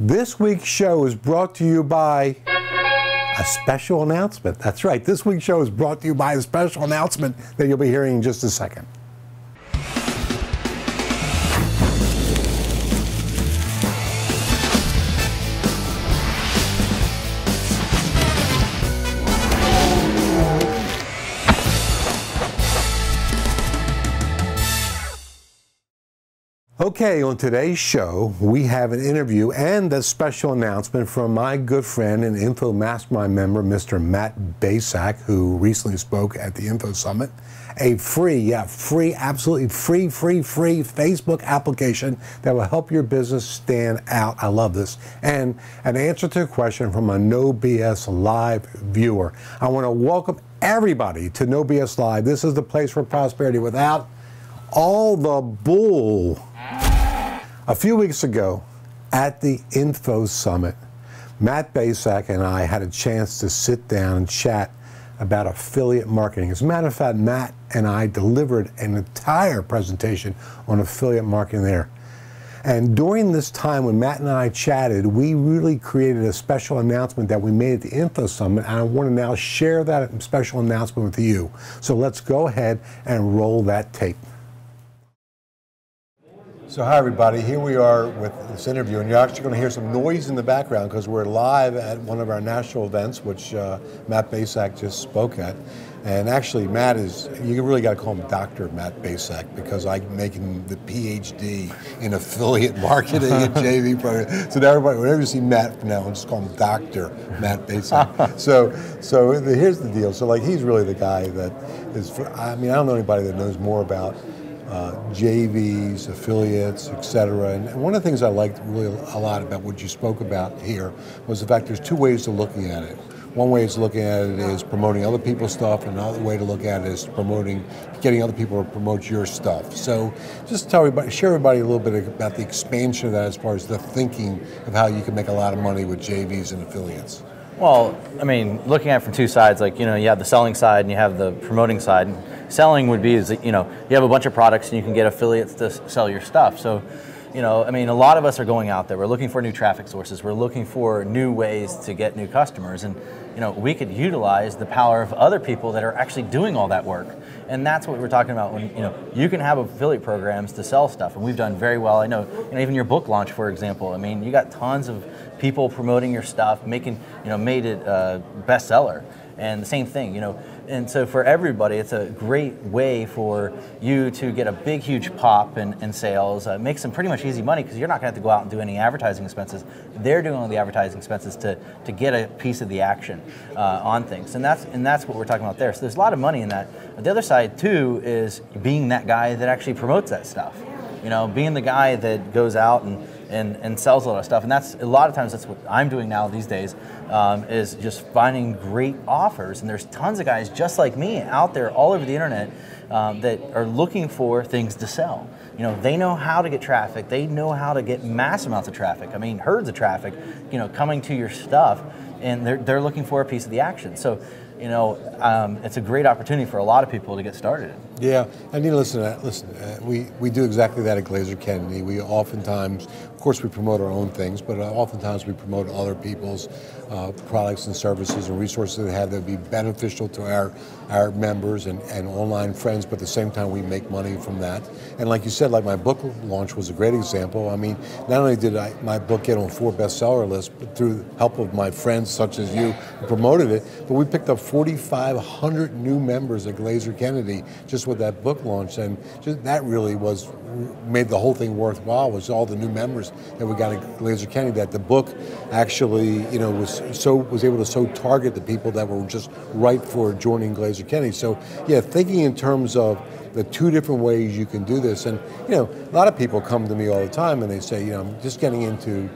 This week's show is brought to you by a special announcement. That's right, this week's show is brought to you by a special announcement that you'll be hearing in just a second. Okay, on today's show, we have an interview and a special announcement from my good friend and Info Mastermind member, Mr. Matt Bacak, who recently spoke at the Info Summit. A absolutely free Facebook application that will help your business stand out. I love this. And an answer to a question from a No BS Live viewer. I want to welcome everybody to No BS Live. This is the place for prosperity without all the bull. A few weeks ago at the Info Summit, Matt Bacak and I had a chance to sit down and chat about affiliate marketing. As a matter of fact, Matt and I delivered an entire presentation on affiliate marketing there. And during this time when Matt and I chatted, we really created a special announcement that we made at the Info Summit, and I want to now share that special announcement with you. So let's go ahead and roll that tape. So hi everybody, here we are with this interview, and you're actually going to hear some noise in the background because we're live at one of our national events, which Matt Bacak just spoke at. And actually Matt is, you really got to call him Dr. Matt Bacak because I'm making the PhD in affiliate marketing and JV program. So now everybody, whenever you see Matt from now on, just call him Dr. Matt Bacak. so here's the deal. So like he's really the guy that is, I mean, I don't know anybody that knows more about JVs, affiliates, etc. And one of the things I liked really a lot about what you spoke about here was the fact there's two ways of looking at it. One way of looking at it is promoting other people's stuff, and another way to look at it is getting other people to promote your stuff. So just share everybody a little bit about the expansion of that as far as the thinking of how you can make a lot of money with JVs and affiliates. Well, I mean, looking at it from two sides, like, you know, you have the selling side and you have the promoting side. Selling would be, you know, you have a bunch of products and you can get affiliates to sell your stuff. So, you know, I mean, a lot of us are going out there. We're looking for new traffic sources. We're looking for new ways to get new customers. And, you know, we could utilize the power of other people that are actually doing all that work. And that's what we're talking about when, you know, you can have affiliate programs to sell stuff. And we've done very well. I know, you know, even your book launch, for example, I mean, you got tons of people promoting your stuff, made it a bestseller. And the same thing, you know, and so for everybody, it's a great way for you to get a big, huge pop in sales. Makes them pretty much easy money because you're not going to have to go out and do any advertising expenses. They're doing all the advertising expenses to get a piece of the action on things, and that's what we're talking about there. So there's a lot of money in that. But the other side too is being that guy that actually promotes that stuff. You know, being the guy that goes out and sells a lot of stuff, and that's a lot of times that's what I'm doing now these days, is just finding great offers. And there's tons of guys just like me out there all over the internet that are looking for things to sell. You know, they know how to get traffic. They know how to get mass amounts of traffic. I mean, herds of traffic, you know, coming to your stuff, and they're looking for a piece of the action. So, you know, it's a great opportunity for a lot of people to get started. Yeah, and you know, listen, we do exactly that at Glaser Kennedy. We oftentimes, of course, we promote our own things, but oftentimes we promote other people's products and services and resources that have that would be beneficial to our members and online friends, but at the same time we make money from that. And like you said, like my book launch was a great example. I mean, not only did my book get on 4 bestseller lists, but through the help of my friends such as you who promoted it, but we picked up 4,500 new members at Glaser Kennedy just with that book launch, and just that really made the whole thing worthwhile, was all the new members that we got at Glaser Kennedy, that the book actually, you know, was able to so target the people that were just right for joining Glaser Kennedy. So yeah, thinking in terms of the two different ways you can do this, and you know, a lot of people come to me all the time and they say, you know, I'm just getting into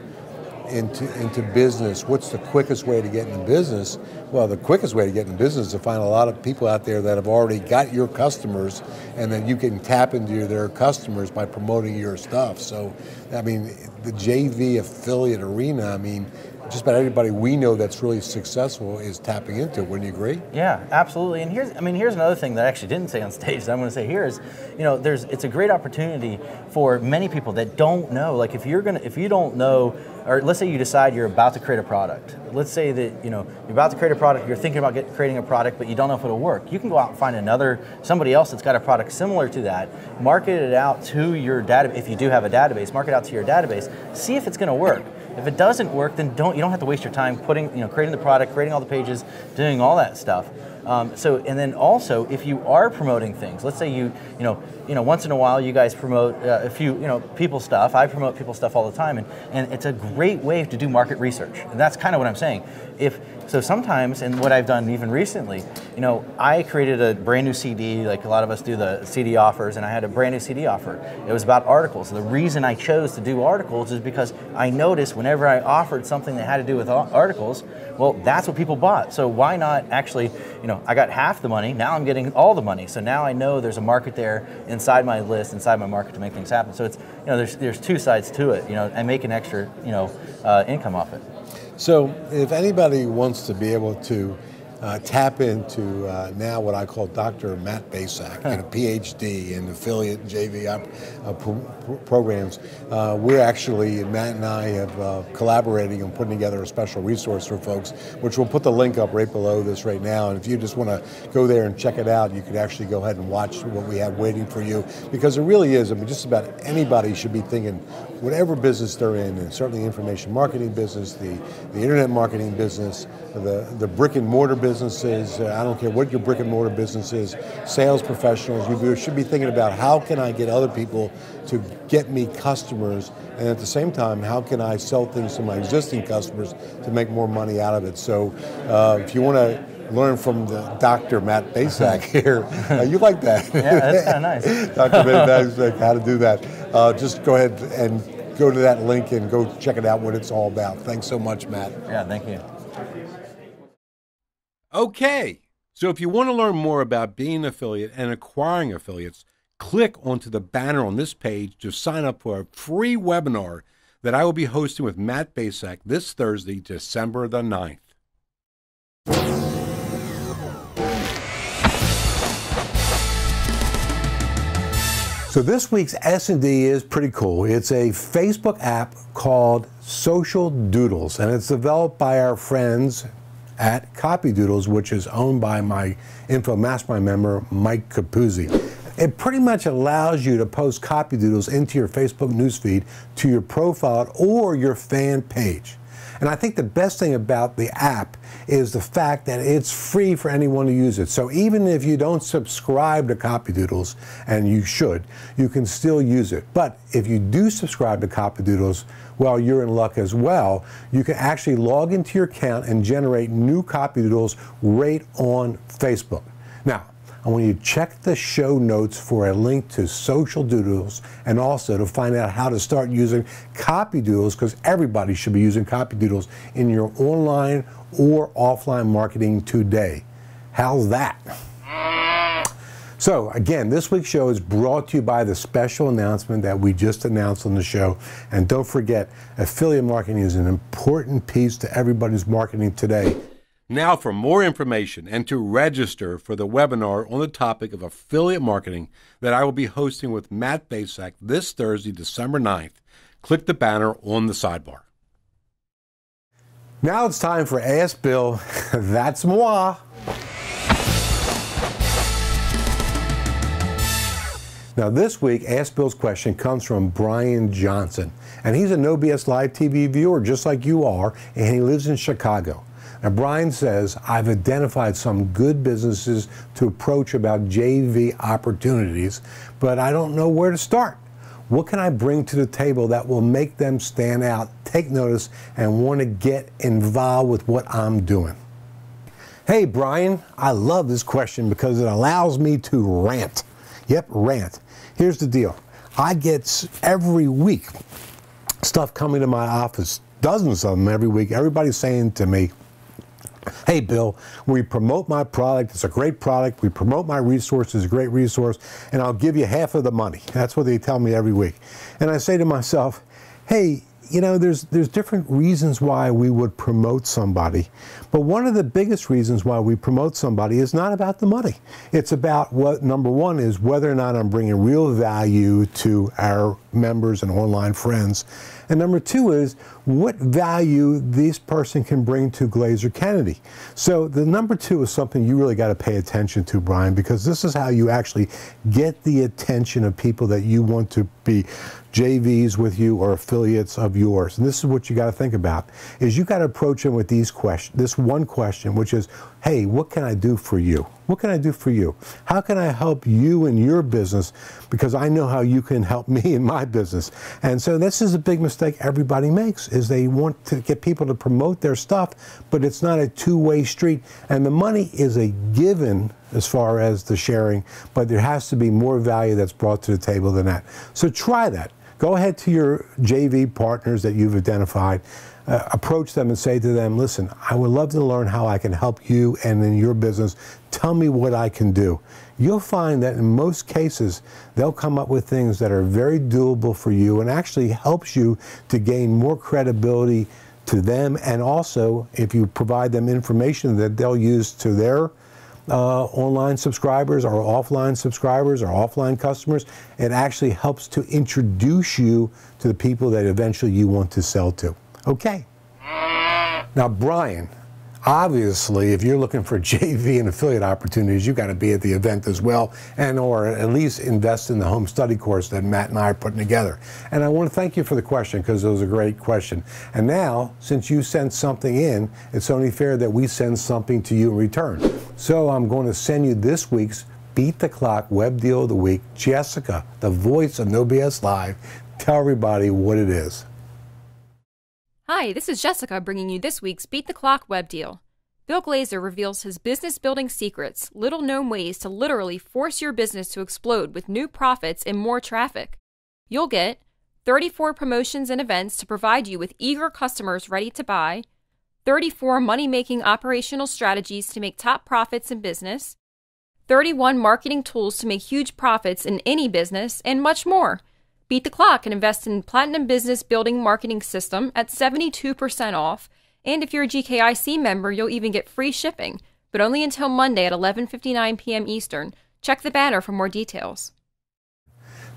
business. What's the quickest way to get into business? Well, the quickest way to get in business is to find a lot of people out there that have already got your customers, and then you can tap into their customers by promoting your stuff. So, I mean, the JV affiliate arena, I mean, just about everybody we know that's really successful is tapping into. Wouldn't you agree? Yeah, absolutely. And here's another thing that I actually didn't say on stage that I'm going to say here is, it's a great opportunity for many people that don't know. Like if you don't know, or let's say you decide you're about to create a product. Let's say that you're about to create a product, you're thinking about creating a product, but you don't know if it'll work. You can go out and find somebody else that's got a product similar to that, market it out to your database. If you do have a database, market it out to your database, see if it's going to work. If it doesn't work, then you don't have to waste your time creating the product, creating all the pages, doing all that stuff. And then also, if you are promoting things, let's say you once in a while you guys promote a few, people stuff. I promote people stuff all the time, and it's a great way to do market research. And that's kind of what I'm saying. So sometimes, and what I've done even recently, I created a brand new CD, like a lot of us do the CD offers, and I had a brand new CD offer. It was about articles. The reason I chose to do articles is because I noticed whenever I offered something that had to do with articles, well, that's what people bought. So why not actually, I got half the money, now I'm getting all the money. So now I know there's a market there inside my list, inside my market to make things happen. So it's, there's two sides to it, and make an extra, income off it. So if anybody wants to be able to tap into now what I call Dr. Matt Bacak, PhD in affiliate JV programs, we're actually, Matt and I have collaborating on putting together a special resource for folks, which we'll put the link up right below this right now. And if you just want to go there and check it out, you could actually go ahead and watch what we have waiting for you, because it really is, just about anybody should be thinking, whatever business they're in, and certainly the information marketing business, the internet marketing business, the brick and mortar businesses, I don't care what your brick and mortar business is, sales professionals, you should be thinking about how can I get other people to get me customers, and at the same time, how can I sell things to my existing customers to make more money out of it. So if you want to learn from the Dr. Matt Bacak here, you like that. Yeah, that's kind of nice. Dr. Matt Bacak, how to do that. Just go ahead and go to that link and go check it out, what it's all about. Thanks so much, Matt. Yeah, thank you. Okay, so if you want to learn more about being an affiliate and acquiring affiliates, click onto the banner on this page to sign up for a free webinar that I will be hosting with Matt Bacak this Thursday, December the 9th. So this week's S&D is pretty cool. It's a Facebook app called Social Doodles, and it's developed by our friends at Copy Doodles, which is owned by my Info Mastermind member, Mike Capuzzi. It pretty much allows you to post Copy Doodles into your Facebook newsfeed, to your profile, or your fan page. And I think the best thing about the app is the fact that it's free for anyone to use it. So even if you don't subscribe to Copy Doodles, and you should, you can still use it. But if you do subscribe to Copy Doodles, well, you're in luck as well. You can actually log into your account and generate new Copy Doodles right on Facebook. Now, I want you to check the show notes for a link to Social Doodles, and also to find out how to start using Copy Doodles, because everybody should be using Copy Doodles in your online or offline marketing today. How's that? So again, this week's show is brought to you by the special announcement that we just announced on the show. And don't forget, affiliate marketing is an important piece to everybody's marketing today. Now for more information and to register for the webinar on the topic of affiliate marketing that I will be hosting with Matt Bacak this Thursday, December 9th, click the banner on the sidebar. Now it's time for Ask Bill. That's moi. Now this week, Ask Bill's question comes from Brian Johnson, and he's a No BS Live TV viewer just like you are, and he lives in Chicago. Now Brian says, I've identified some good businesses to approach about JV opportunities, but I don't know where to start. What can I bring to the table that will make them stand out, take notice, and want to get involved with what I'm doing? Hey Brian, I love this question because it allows me to rant. Yep, rant. Here's the deal. I get every week stuff coming to my office, dozens of them every week. Everybody's saying to me, hey Bill, we promote my product, it's a great product, we promote my resource, it's a great resource, and I'll give you half of the money. That's what they tell me every week. And I say to myself, hey, you know, there's different reasons why we would promote somebody, but one of the biggest reasons why we promote somebody is not about the money. It's about what, number one, is whether or not I'm bringing real value to our members and online friends, and number two is what value this person can bring to Glazer Kennedy. So the number two is something you really got to pay attention to, Brian, because this is how you actually get the attention of people that you want to be JVs with you or affiliates of yours. And this is what you got to think about, is you got to approach them with this one question, which is, hey, what can I do for you? What can I do for you? How can I help you in your business? Because I know how you can help me in my business. And so this is a big mistake everybody makes, is they want to get people to promote their stuff, but it's not a two-way street. And the money is a given as far as the sharing, but there has to be more value that's brought to the table than that. So try that. Go ahead to your JV partners that you've identified, approach them and say to them, listen, I would love to learn how I can help you and in your business. Tell me what I can do. You'll find that in most cases, they'll come up with things that are very doable for you and actually helps you to gain more credibility to them. And also, if you provide them information that they'll use to their online subscribers or offline subscribers or offline customers, it actually helps to introduce you to the people that eventually you want to sell to. Okay. Now, Brian, obviously, if you're looking for JV and affiliate opportunities, you've got to be at the event as well, and or at least invest in the home study course that Matt and I are putting together. And I want to thank you for the question, because it was a great question. And now, since you sent something in, it's only fair that we send something to you in return. So I'm going to send you this week's Beat the Clock Web Deal of the Week. Jessica, the voice of No BS Live, tell everybody what it is. Hi, this is Jessica bringing you this week's Beat the Clock web deal. Bill Glazer reveals his business building secrets, little-known ways to literally force your business to explode with new profits and more traffic. You'll get 34 promotions and events to provide you with eager customers ready to buy, 34 money-making operational strategies to make top profits in business, 31 marketing tools to make huge profits in any business, and much more. Beat the clock and invest in Platinum Business Building Marketing System at 72% off, and if you're a GKIC member, you'll even get free shipping, but only until Monday at 11:59 p.m. Eastern. Check the banner for more details.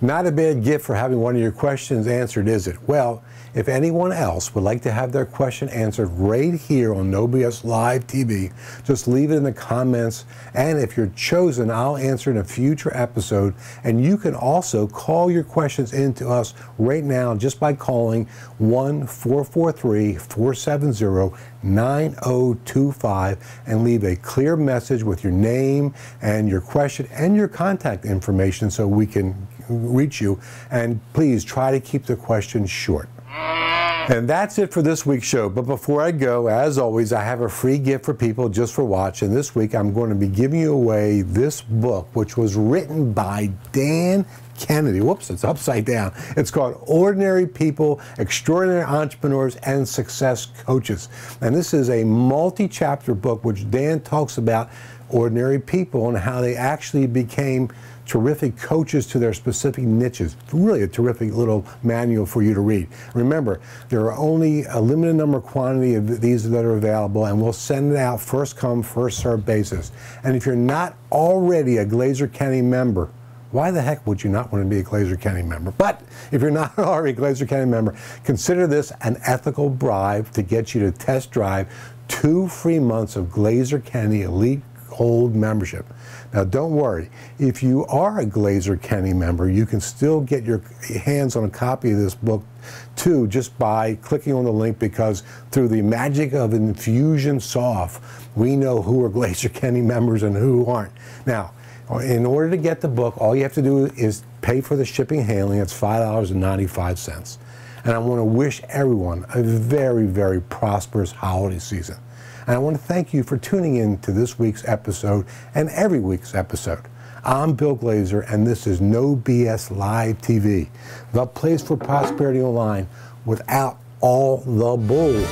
Not a bad gift for having one of your questions answered, is it? Well, if anyone else would like to have their question answered right here on No BS Live TV, just leave it in the comments. And if you're chosen, I'll answer in a future episode. And you can also call your questions in to us right now just by calling 1-443-470-9025 and leave a clear message with your name and your question and your contact information so we can reach you. And please try to keep the questions short. And that's it for this week's show. But before I go, as always, I have a free gift for people just for watching. This week, I'm going to be giving you away this book, which was written by Dan Kennedy. Whoops, it's upside down. It's called Ordinary People, Extraordinary Entrepreneurs, and Success Coaches. And this is a multi-chapter book which Dan talks about ordinary people and how they actually became terrific coaches to their specific niches. Really a terrific little manual for you to read. Remember, there are only a limited number of quantity of these that are available, and we'll send it out first come, first served basis. And if you're not already a Glazer Kennedy member, why the heck would you not want to be a Glazer Kennedy member? But if you're not already a Glazer Kennedy member, consider this an ethical bribe to get you to test drive 2 free months of Glazer Kennedy Elite Gold membership. Now, don't worry. If you are a Glazer Kennedy member, you can still get your hands on a copy of this book, too, just by clicking on the link, because through the magic of Infusionsoft, we know who are Glazer Kennedy members and who aren't. Now, in order to get the book, all you have to do is pay for the shipping and handling. It's $5.95. And I want to wish everyone a very, very prosperous holiday season. And I want to thank you for tuning in to this week's episode and every week's episode. I'm Bill Glazer, and this is No BS Live TV, the place for prosperity online without all the bull.